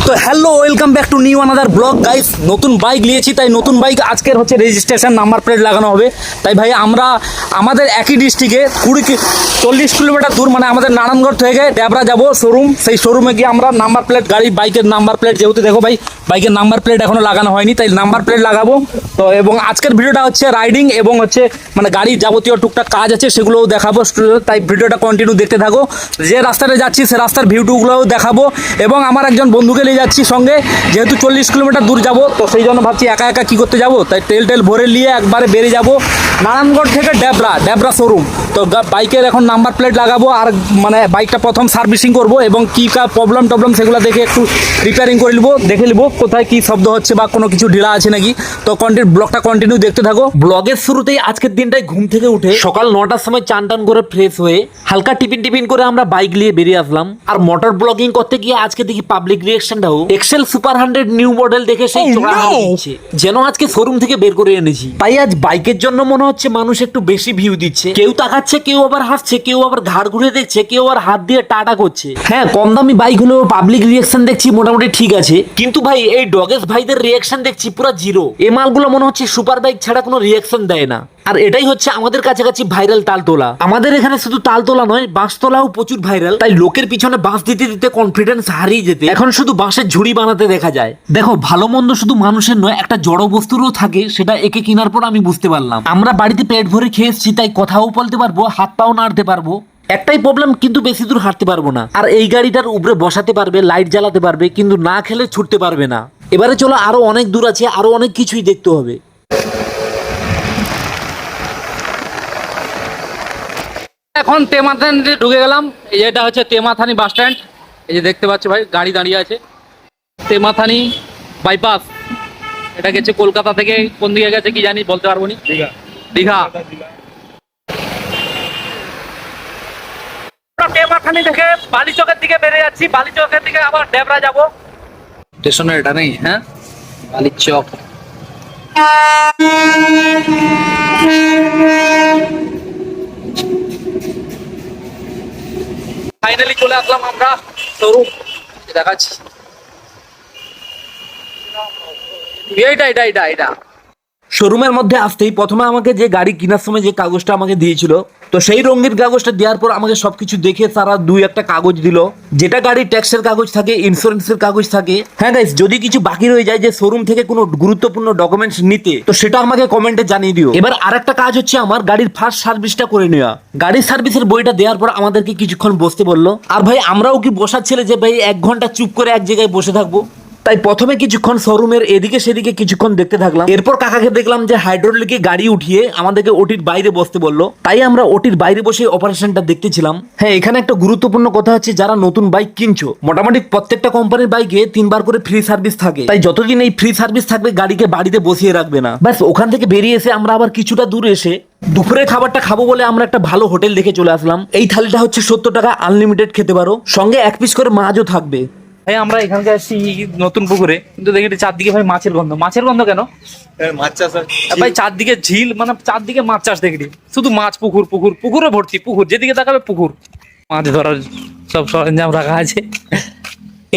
তো hello, welcome back to new another blog guys. নতুন bike নিয়েছি, তাই নতুন বাইক আজকের হচ্ছে রেজিস্ট্রেশন নাম্বার প্লেট লাগানো হবে। তাই ভাই আমরা আমাদের একই ডিস্ট্রিক্টে 40 কিলোমিটার দূর, মানে আমাদের নারায়ণগড় থেকে ড্যাবরা যাব শোরুম। সেই শোরুমে গিয়ে আমরা নাম্বার প্লেট, গাড়ি বাইকের নাম্বার প্লেট, যেহেতু দেখো ভাই বাইকের নাম্বার প্লেট এখনো লাগানো হয়নি, তাই নাম্বার প্লেট লাগাবো। তো এবং আজকের ভিডিওটা হচ্ছে রাইডিং এবং হচ্ছে মানে গাড়ির যাবতীয় টুকটাক কাজ আছে সেগুলোও দেখাবো। তাই ভিডিওটা কন্টিনিউ দেখতে থাকো। যে রাস্তাটা যাচ্ছি সে রাস্তার ভিউটুগুলোও দেখাবো এবং আমার একজন বন্ধুকে নিয়ে যাচ্ছি সঙ্গে, যেহেতু 40 কিলোমিটার দূর যাব, তো সেই জন্য ভাবছি একা একা কী করতে যাব, তাই তেল ভরে নিয়ে একবারে বেরিয়ে যাব নারায়ণগড় থেকে ড্যাবরা শোরুম। তো বাইকের এখন নাম্বার প্লেট লাগাবো আর মানে বাইকটা প্রথম সার্ভিসিং করব এবং কী প্রবলেম সেগুলো দেখে একটু রিপেয়ারিং করে নেবো, দেখে নেবো কোথায় কী শব্দ হচ্ছে বা কোনো কিছু ঢিলা আছে নাকি। তো ব্লগটা কন্টিনিউ দেখতে থাকো। ব্লগের শুরুতেই আজকের দিনটাই ঘুম থেকে উঠে সকাল 9টার সময় চান টান করে ফ্রেশ হয়ে হালকা টিফিন করে আমরা বাইক নিয়ে বেরিয়ে আসলাম। আর মোটর ব্লগিং করতে গিয়ে আজকে দেখি পাবলিক রিঅ্যাকশনটাও এক্সেল সুপার 100 নিউ মডেল দেখে সেই চড়া হাওয়া দিচ্ছে, যেন আজকে শোরুম থেকে বের করে এনেছি। তাই আজ বাইকের জন্য মনে হচ্ছে মানুষ একটু বেশি ভিউ দিচ্ছে, কেউ তাকাচ্ছে, কেউ আবার হাসছে, কেউ আবার ঘাড় ঘুরে দেখছে, কেউ আবার হাত দিয়ে টাটা করছে। হ্যাঁ, কম দামি বাইক হলেও পাবলিক রিঅ্যাকশন দেখছি মোটামুটি ঠিক আছে, কিন্তু ভাই এই ডগেস ভাইদের রিঅ্যাকশন দেখছি পুরো জিরো। এই মালগুলো মনে হচ্ছে সুপার বাইক ছাড়া কোনো রিঅ্যাকশন দেয় না। আর এটাই হচ্ছে আমাদের কাছাকাছি ভাইরাল তালতোলা। আমাদের এখানে শুধু তালতোলা নয়, বাঁশতলাও প্রচুর ভাইরাল। তাই লোকের পিছনে বাঁশ দিতে দিতে কনফিডেন্স হারিয়ে যেতে এখন শুধু বাঁশের ঝুড়ি বানাতে দেখা যায়। দেখো, ভালো মন্দ শুধু মানুষের নয়, একটা জড় বস্তুরও থাকে, সেটা একে কেনার পর আমি বুঝতে পারলাম। আমরা বাড়িতে পেট ভরে খেয়ে এসেছি, তাই কথাও বলতে পারবো, হাত পাও নাড়তে পারবো। একটাই প্রবলেম, কিন্তু বেশি দূর হাঁটতে পারবো না। আর এই গাড়িটার উপরে বসাতে পারবে, লাইট জ্বালাতে পারবে, কিন্তু না খেলে ছুটতে পারবে না। এবারে চলো, আরো অনেক দূর আছে, আরো অনেক কিছুই দেখতে হবে। এখন তেমাথানি ঢুকে গেলাম। এই যেটা হচ্ছে তেমাথানি বাস স্ট্যান্ড। এই যে দেখতে পাচ্ছ ভাই গাড়ি দাঁড়িয়ে আছে, তেমাথানি বাইপাস। এটা গেছে কলকাতা থেকে, কোন দিকে গেছে কি জানি, বলতে পারবো না। দীঘা। তেমাথানি থেকে বালিচকের দিকে বেরিয়ে যাচ্ছি, বালিচকের দিকে আবার ড্যাবরা যাব। স্টেশনের এটা নেই, হ্যাঁ, বালিচক। ফাইনালি চলে আসলাম আমরা শোরুম, দেখাচ্ছি। এটা শোরুমের মধ্যে আসতেই প্রথমে আমাকে যে গাড়ি কেনার সময় যে কাগজটা আমাকে দিয়েছিল, তো সেই রঙের কাগজটা দেওয়ার পর আমাকে সবকিছু দেখে তারা দুই একটা কাগজ দিল, যেটা গাড়ির ট্যাক্সের কাগজ থাকে, ইন্স্যুরেন্সের কাগজ থাকে। হ্যাঁ গাইস, যদি কিছু বাকি রয়ে যায় যে শোরুম থেকে কোনো গুরুত্বপূর্ণ ডকুমেন্টস নিতে, তো সেটা আমাকে কমেন্টে জানিয়ে দিও। এবার আরেকটা কাজ হচ্ছে আমার গাড়ির ফার্স্ট সার্ভিসটা করে নেওয়া। গাড়ির সার্ভিসের বইটা দেওয়ার পর আমাদেরকে কিছুক্ষণ বসতে বললো। আর ভাই আমরাও কি বসার ছেলে যে ভাই 1 ঘন্টা চুপ করে এক জায়গায় বসে থাকবো? তাই প্রথমে কিছুক্ষণ শোরুমের এদিকে সেদিকে কিছুক্ষণ দেখতে থাকলাম। এরপর কাকাকে দেখলাম যে হাইড্রোলিকে গাড়ি উঠিয়ে আমাদেরকে ওটির বাইরে বসতে বললো। তাই আমরা ওটির বাইরে বসে অপারেশনটা দেখতেছিলাম। হ্যাঁ, এখানে একটা গুরুত্বপূর্ণ কথা হচ্ছে, যারা নতুন বাইক কিনছো, মোটামুটি প্রত্যেকটা কোম্পানির বাইকে 3বার করে ফ্রি সার্ভিস থাকে। তাই যতদিন এই ফ্রি সার্ভিস থাকবে গাড়িকে বাড়িতে বসিয়ে রাখবে না। ব্যাস, ওখান থেকে বেরিয়ে এসে আমরা আবার কিছুটা দূর এসে দুপুরে খাবারটা খাবো বলে আমরা একটা ভালো হোটেল দেখে চলে আসলাম। এই থালিটা হচ্ছে 70 টাকা, আনলিমিটেড খেতে পারো, সঙ্গে 1 পিস করে মাছও থাকবে। ভাই আমরা এখানকার আসছি নতুন পুকুরে, কিন্তু দেখি চারদিকে ভাই মাছের গন্ধ কেন? মাছ চাষ ভাই চারদিকে ঝিল, মানে চারদিকে মাছ চাষ দেখি, শুধু মাছ, পুকুরে ভর্তি, যেদিকে তাকাবে পুকুর, মাছ ধরার সব সরঞ্জাম রাখা আছে।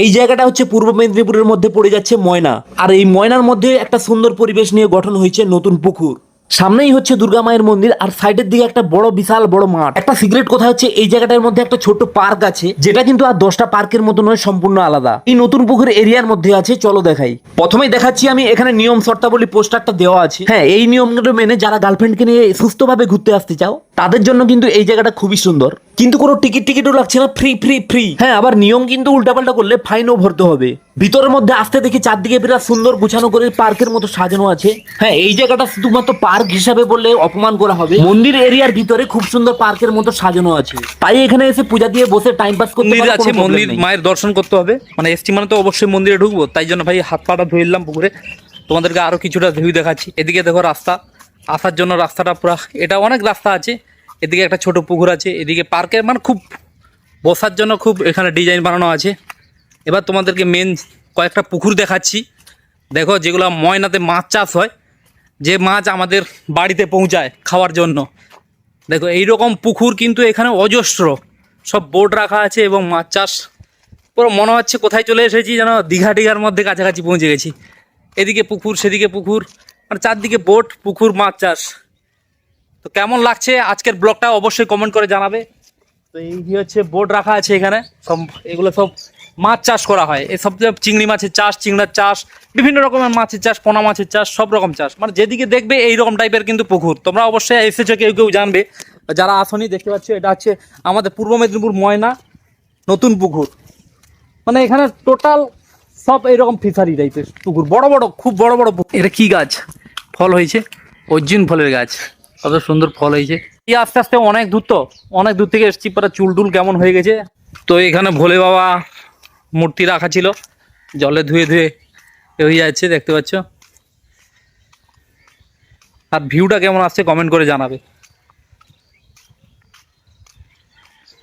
এই জায়গাটা হচ্ছে পূর্ব মেদিনীপুরের মধ্যে পড়ে যাচ্ছে ময়না। আর এই ময়নার মধ্যে একটা সুন্দর পরিবেশ নিয়ে গঠন হয়েছে নতুন পুকুর। সামনেই হচ্ছে দুর্গা মায়ের মন্দির, আর সাইডের দিকে একটা বিশাল বড় মাঠ। একটা সিক্রেট কথা হচ্ছে, এই জায়গাটার মধ্যে একটা ছোট পার্ক আছে, যেটা কিন্তু আর 10টা পার্কের মতো নয়, সম্পূর্ণ আলাদা। এই নতুন পুকুর এরিয়ার মধ্যে আছে, চলো দেখাই। প্রথমেই দেখাচ্ছি আমি, এখানে নিয়ম শর্তাবলী পোস্টারটা দেওয়া আছে। হ্যাঁ, এই নিয়মগুলো মেনে যারা গার্লফ্রেন্ডকে নিয়ে সুস্থভাবে ঘুরতে আসতে চাও, তাদের জন্য কিন্তু এই জায়গাটা খুবই সুন্দর। কিন্তু কোনো টিকিটও লাগছে না, ফ্রি। হ্যাঁ, আবার নিয়ম কিন্তু উল্টাপাল্টা করলে ফাইনও ভরতে হবে। ভিতরের মধ্যে আসতে দেখি চারদিকে বিরাট সুন্দর গুছানো করে পার্কের মতো সাজানো আছে। হ্যাঁ, এই জায়গাটা শুধুমাত্র পার্ক হিসাবে বললে অপমান করা হবে। মন্দির এরিয়ার ভিতরে খুব সুন্দর পার্কের মতো সাজানো আছে, তাই এখানে এসে পূজা দিয়ে বসে টাইম পাস করতে আছে। মন্দির মায়ের দর্শন করতে হবে, মানে এসটি মানে তো অবশ্যই মন্দিরে ঢুকবো, তাই জন্য ভাই হাত পাটা ধুয়ে নিলাম পুকুরে। তোমাদেরকে আরো কিছুটা ভিউ দেখাচ্ছি। এদিকে দেখো রাস্তা, আসার জন্য রাস্তাটা পুরা, এটা অনেক রাস্তা আছে। এদিকে একটা ছোট পুকুর আছে, এদিকে পার্কের মানে খুব বসার জন্য খুব এখানে ডিজাইন বানানো আছে। এবার তোমাদেরকে মেন কয়েকটা পুকুর দেখাচ্ছি। দেখো, যেগুলো ময়নাতে মাছ চাষ হয়, যে মাছ আমাদের বাড়িতে পৌঁছায় খাওয়ার জন্য। দেখো, এইরকম পুকুর কিন্তু এখানে অজস্র, সব বোর্ড রাখা আছে এবং মাছ চাষ পুরো মনে হচ্ছে কোথায় চলে এসেছি যেন দীঘা টিঘার মধ্যে কাছাকাছি পৌঁছে গেছি। এদিকে পুকুর, সেদিকে পুকুর, মানে চারদিকে বোট, পুকুর, মাছ চাষ। তো কেমন লাগছে আজকের ব্লগটা অবশ্যই কমেন্ট করে জানাবে। তো এই যে হচ্ছে বোট রাখা আছে এখানে, সব এগুলো সব মাছ চাষ করা হয়। এই সব চিংড়ি মাছের চাষ, চিংড়ার চাষ, বিভিন্ন রকমের মাছের চাষ, পোনা মাছের চাষ, সব রকম চাষ, মানে যেদিকে দেখবে এইরকম টাইপের কিন্তু পুকুর। তোমরা অবশ্যই এসেছো, কেউ কেউ জানবে, যারা আসনি দেখতে পাচ্ছ, এটা হচ্ছে আমাদের পূর্ব মেদিনীপুর ময়না নতুন পুকুর। মানে এখানে টোটাল সব এইরকম ফিশারি টাইপের পুকুর, বড় বড়, খুব বড় বড় পুকুর। এটা কি গাছ, ফল হয়েছে, অর্জুন ফলের গাছ, কত সুন্দর ফল হয়েছে। এই আস্তে আস্তে অনেক দূর, তো অনেক দূর থেকে এসেছি, পরে চুল টুল কেমন হয়ে গেছে। তো এখানে ভোলে বাবা মূর্তি রাখা ছিল, জলে ধুয়ে ধুয়ে হয়ে যাচ্ছে, দেখতে পাচ্ছ। আর ভিউটা কেমন আসছে কমেন্ট করে জানাবে।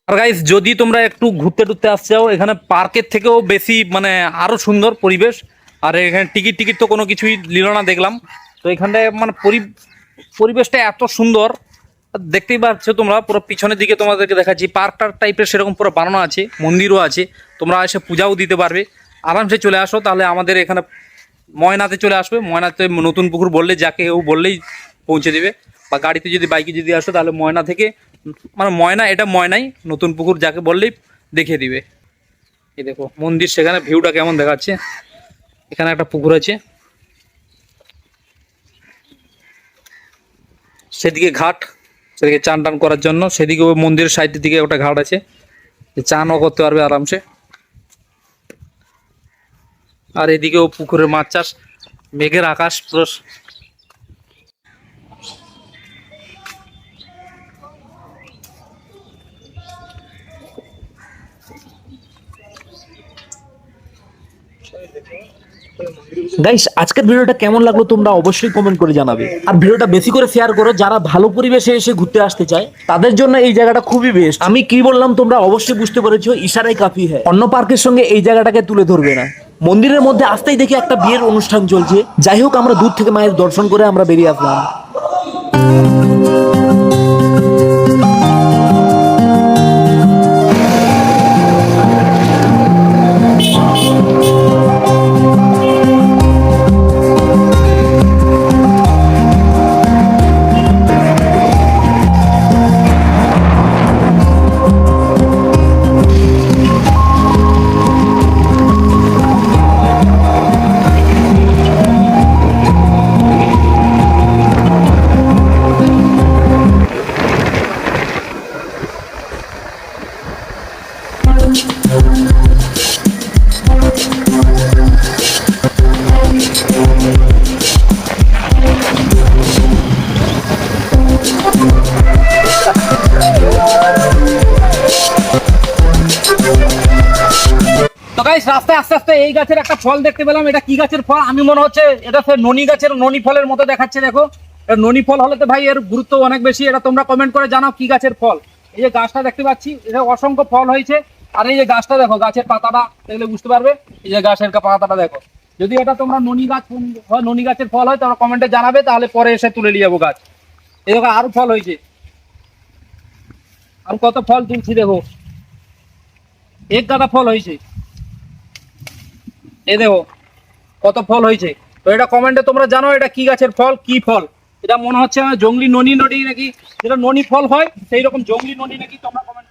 আর গাইস, যদি তোমরা একটু ঘুরতে টুরতে আসতে চাও, এখানে পার্কের থেকেও বেশি মানে আরো সুন্দর পরিবেশ। আর এখানে টিকিট টিকিট তো কোনো কিছুই নিল না দেখলাম। তো এখানটায় মানে পরিবেশটা এত সুন্দর, দেখতেই পাচ্ছ তোমরা। পুরো পিছনের দিকে তোমাদেরকে দেখাচ্ছি, পার্কটার টাইপের সেরকম পুরো বানানো আছে, মন্দিরও আছে, তোমরা এসে পূজাও দিতে পারবে। আরামসে চলে আসো, তাহলে আমাদের এখানে ময়নাতে চলে আসবে। ময়নাতে নতুন পুকুর বললে, যাকে কেউ বললেই পৌঁছে দেবে। বা গাড়িতে যদি, বাইকে যদি আসো, তাহলে ময়না থেকে, মানে ময়না, এটা ময়নাই, নতুন পুকুর যাকে বললেই দেখিয়ে দিবে। এই দেখো মন্দির, সেখানে ভিউটা কেমন দেখাচ্ছে। এখানে একটা পুকুর আছে, সেদিকে ঘাট, সেদিকে চান টান করার জন্য। সেদিকে ওই মন্দিরের সাইডের দিকে একটা ঘাট আছে, চানও করতে পারবে আরামসে। আর এদিকেও পুকুরের মাছ চাষ, মেঘের আকাশ পুরো। গাইস, আজকের ভিডিওটা কেমন লাগলো তোমরা অবশ্যই কমেন্ট করে জানাবে। আর ভিডিওটা বেশি করে শেয়ার করো, যারা ভালো পরিবেশে এসে ঘুরতে আসতে চায় তাদের জন্য এই জায়গাটা খুবই বেস্ট। আমি কি বললাম তোমরা অবশ্যই বুঝতে পেরেছো, ইশারাই কাফি হ্যায়। অন্য পার্কের সঙ্গে এই জায়গাটাকে তুলে ধরবে না। মন্দিরের মধ্যে আসতেই দেখি একটা বিয়ের অনুষ্ঠান চলছে। যাই হোক, আমরা দূর থেকে মায়ের দর্শন করে আমরা বেরিয়ে আসলাম। তো গাইস, রাস্তায় আস্তে আস্তে এই গাছের একটা ফল দেখতে পেলাম। এটা কি গাছের ফল আমি মনে হচ্ছে, এটা সে ননি গাছের ননি ফলের মতো দেখাচ্ছে। দেখো, এটা ননি ফল হলে তো ভাই এর গুরুত্ব অনেক বেশি। এটা তোমরা কমেন্ট করে জানাও কি গাছের ফল। এই যে গাছটা দেখতে পাচ্ছি, এটা অসংখ্য ফল হয়েছে। আর এই যে গাছটা দেখো, গাছের পাতাটা দেখলে বুঝতে পারবে। এই যে গাছের পাতাটা দেখো, যদি এটা তোমরা ননি গাছ হয়, ননি গাছের ফল হয়, তোমরা কমেন্টে জানাবে, তাহলে পরে এসে তুলে নিয়ে যাবো গাছ। এই দেখো আরো ফল হয়েছে, আর কত ফল তুলছি দেখো, এক গাদা ফল হয়েছে। এই দেখো কত ফল হয়েছে। তো এটা কমেন্টে তোমরা জানো এটা কি গাছের ফল, কি ফল। এটা মনে হচ্ছে জংলি ননি ননি নাকি, যেটা ননি ফল হয় সেই রকম জংলি ননি নাকি, তোমরা কমেন্ট